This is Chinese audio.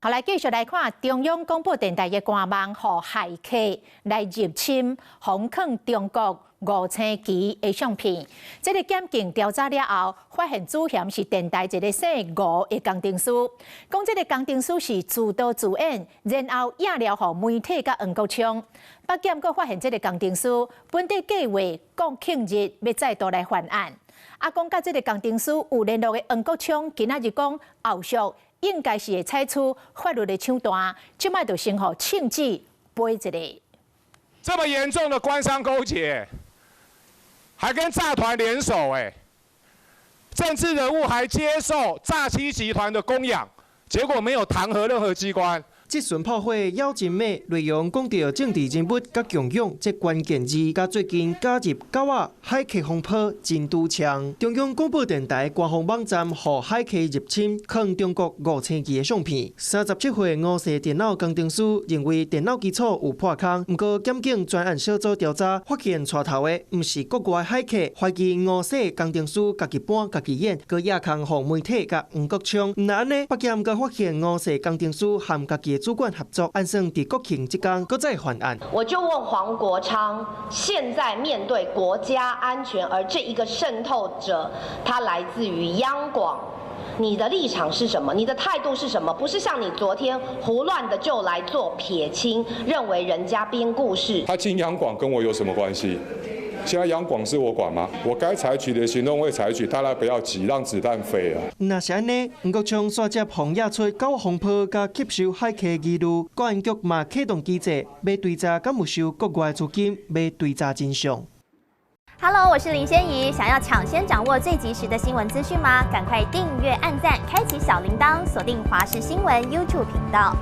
好，来继续来看中央广播电台的官网，和骇客来入侵封控中国5星期的相片。这个检警调查了后，发现主嫌是电台一个姓吴的工程师，讲这个工程师是自导自演，然后引了互媒体甲黄国昌。北检阁发现这个工程师本地计划国庆日要再度来犯案。讲甲这个工程师有联络的黄国昌，今仔日讲后续应该是会采取法律的手段，即摆就先互庆记背一个。这么严重的官商勾结，还跟诈团联手，政治人物还接受诈欺集团的供养，结果没有弹劾任何机关。这顺炮会邀真美内容讲到政治人物甲强勇这关键字，甲最近加入狗仔海客风波真拄呛。中央广播电台官方网站和海客入侵抗中国5星期的相片。37岁5世电脑工程师认为电脑基础有破空，不过检警专案小组调查发现带头的不是国外海客，怀疑5世工程师家己搬家己演，佮亚康互媒体甲黄国昌。那安尼，北检佮发现5世工程师和家己主管合作，按算伫国庆即天搁再犯案。我就问黄国昌，现在面对国家安全，而这一个渗透者，他来自于央广，你的立场是什么？你的态度是什么？不是像你昨天胡乱的就来做撇清，认为人家编故事。他进央广跟我有什么关系？现在央广是我管吗？我该采取的行动会采取，大家不要急，让子弹飞啊！那是安尼，黄国昌刷接洪亚翠搞风波，加吸收海客记录，公安局嘛启动机制，要追查敢有收国外资金，要追查真相。Hello， 我是林仙怡，想要抢先掌握最及时的新闻资讯吗？赶快订阅、按赞、开启小铃铛，锁定华视新闻 YouTube 频道。